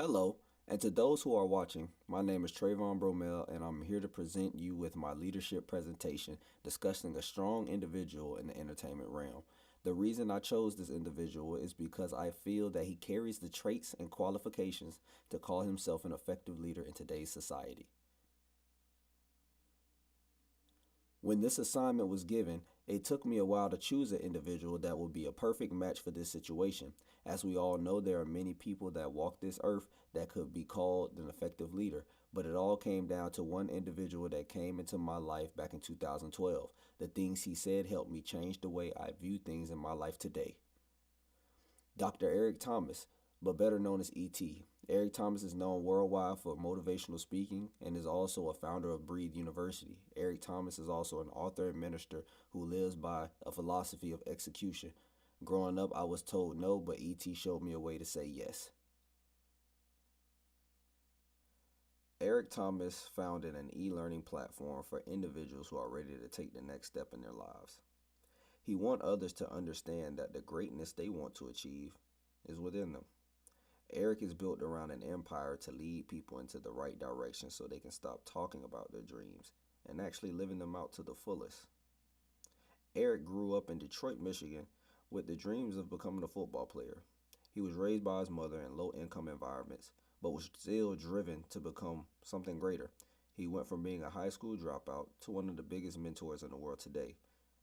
Hello, and to those who are watching, my name is Trayvon Bromell, and I'm here to present you with my leadership presentation discussing a strong individual in the entertainment realm. The reason I chose this individual is because I feel that he carries the traits and qualifications to call himself an effective leader in today's society. When this assignment was given, it took me a while to choose an individual that would be a perfect match for this situation. As we all know, there are many people that walk this earth that could be called an effective leader, but it all came down to one individual that came into my life back in 2012. The things he said helped me change the way I view things in my life today. Dr. Eric Thomas, but better known as ET. Eric Thomas is known worldwide for motivational speaking and is also a founder of Breathe University. Eric Thomas is also an author and minister who lives by a philosophy of execution. Growing up, I was told no, but ET showed me a way to say yes. Eric Thomas founded an e-learning platform for individuals who are ready to take the next step in their lives. He wants others to understand that the greatness they want to achieve is within them. Eric is built around an empire to lead people into the right direction so they can stop talking about their dreams and actually living them out to the fullest. Eric grew up in Detroit, Michigan, with the dreams of becoming a football player. He was raised by his mother in low-income environments, but was still driven to become something greater. He went from being a high school dropout to one of the biggest mentors in the world today.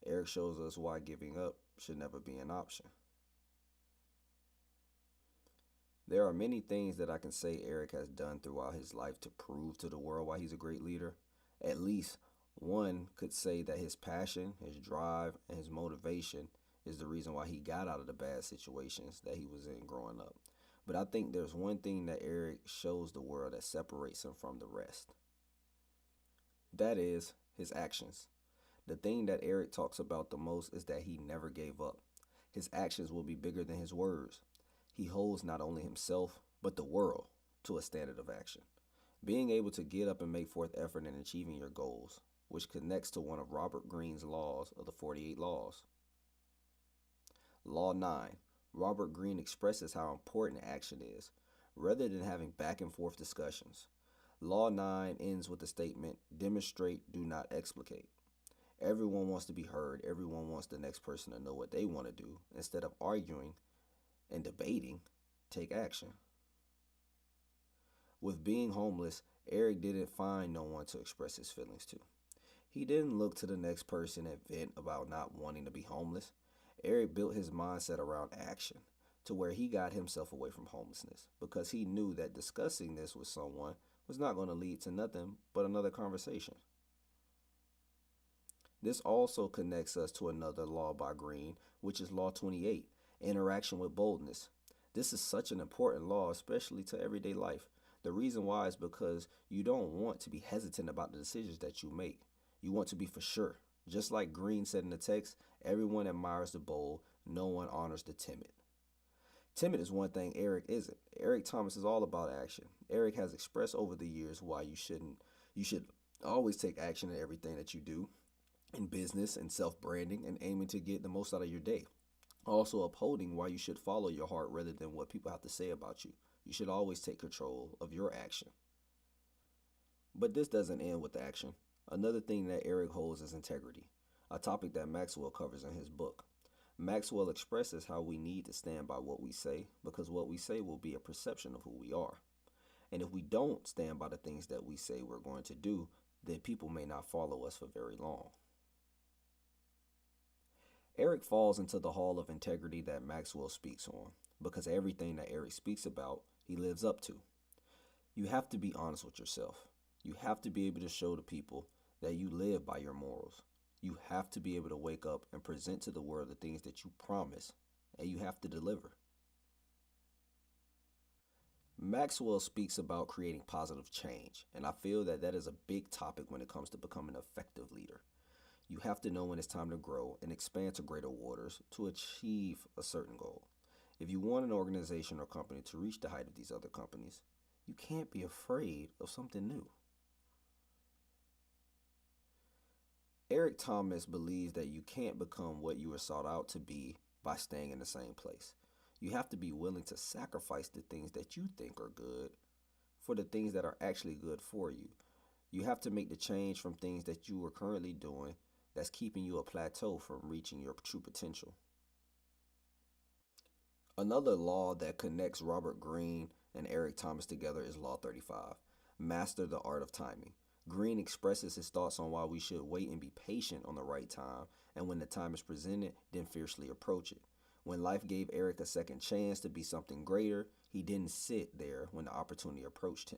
Eric shows us why giving up should never be an option. There are many things that I can say Eric has done throughout his life to prove to the world why he's a great leader. At least one could say that his passion, his drive, and his motivation is the reason why he got out of the bad situations that he was in growing up. But I think there's one thing that Eric shows the world that separates him from the rest. That is his actions. The thing that Eric talks about the most is that he never gave up. His actions will be bigger than his words. He holds not only himself, but the world to a standard of action. Being able to get up and make forth effort in achieving your goals, which connects to one of Robert Greene's laws of the 48 laws. Law 9. Robert Greene expresses how important action is, rather than having back and forth discussions. Law 9 ends with the statement, demonstrate, do not explicate. Everyone wants to be heard. Everyone wants the next person to know what they want to do. Instead of arguing and debating, take action. With being homeless, Eric didn't find no one to express his feelings to. He didn't look to the next person and vent about not wanting to be homeless. Eric built his mindset around action to where he got himself away from homelessness because he knew that discussing this with someone was not going to lead to nothing but another conversation. This also connects us to another law by Greene, which is Law 28, interaction with boldness. This is such an important law, especially to everyday life. The reason why is because you don't want to be hesitant about the decisions that you make. You want to be for sure. Just like Greene said in the text, everyone admires the bold, no one honors the timid. Timid is one thing Eric isn't. Eric Thomas is all about action. Eric has expressed over the years why you should always take action in everything that you do in business and self-branding and aiming to get the most out of your day. Also upholding why you should follow your heart rather than what people have to say about you. You should always take control of your action. But this doesn't end with action. Another thing that Eric holds is integrity, a topic that Maxwell covers in his book. Maxwell expresses how we need to stand by what we say because what we say will be a perception of who we are. And if we don't stand by the things that we say we're going to do, then people may not follow us for very long. Eric falls into the hall of integrity that Maxwell speaks on because everything that Eric speaks about, he lives up to. You have to be honest with yourself. You have to be able to show the people that you live by your morals. You have to be able to wake up and present to the world the things that you promise, and you have to deliver. Maxwell speaks about creating positive change, and I feel that that is a big topic when it comes to becoming an effective leader. You have to know when it's time to grow and expand to greater waters to achieve a certain goal. If you want an organization or company to reach the height of these other companies, you can't be afraid of something new. Eric Thomas believes that you can't become what you were sought out to be by staying in the same place. You have to be willing to sacrifice the things that you think are good for the things that are actually good for you. You have to make the change from things that you are currently doing that's keeping you a plateau from reaching your true potential. Another law that connects Robert Greene and Eric Thomas together is Law 35. Master the art of timing. Greene expresses his thoughts on why we should wait and be patient on the right time, and when the time is presented, then fiercely approach it. When life gave Eric a second chance to be something greater, he didn't sit there when the opportunity approached him.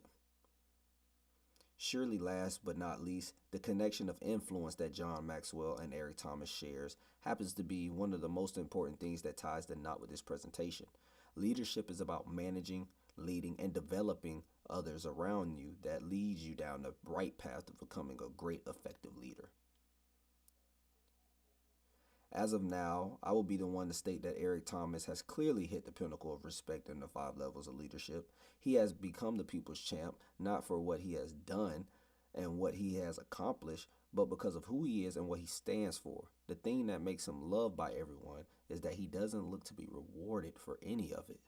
Surely last but not least, the connection of influence that John Maxwell and Eric Thomas shares happens to be one of the most important things that ties the knot with this presentation. Leadership is about managing, leading, and developing others around you that leads you down the right path of becoming a great, effective leader. As of now, I will be the one to state that Eric Thomas has clearly hit the pinnacle of respect in the 5 levels of leadership. He has become the people's champ, not for what he has done and what he has accomplished, but because of who he is and what he stands for. The thing that makes him loved by everyone is that he doesn't look to be rewarded for any of it.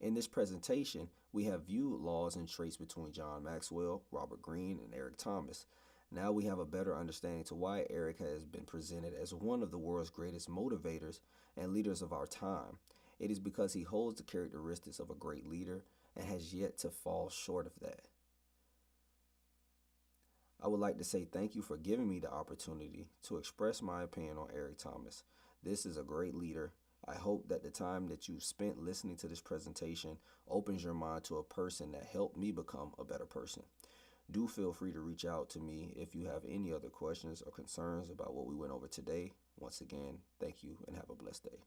In this presentation, we have viewed laws and traits between John Maxwell, Robert Greene, and Eric Thomas. Now we have a better understanding to why Eric has been presented as one of the world's greatest motivators and leaders of our time. It is because he holds the characteristics of a great leader and has yet to fall short of that. I would like to say thank you for giving me the opportunity to express my opinion on Eric Thomas. This is a great leader. I hope that the time that you've spent listening to this presentation opens your mind to a person that helped me become a better person. Do feel free to reach out to me if you have any other questions or concerns about what we went over today. Once again, thank you and have a blessed day.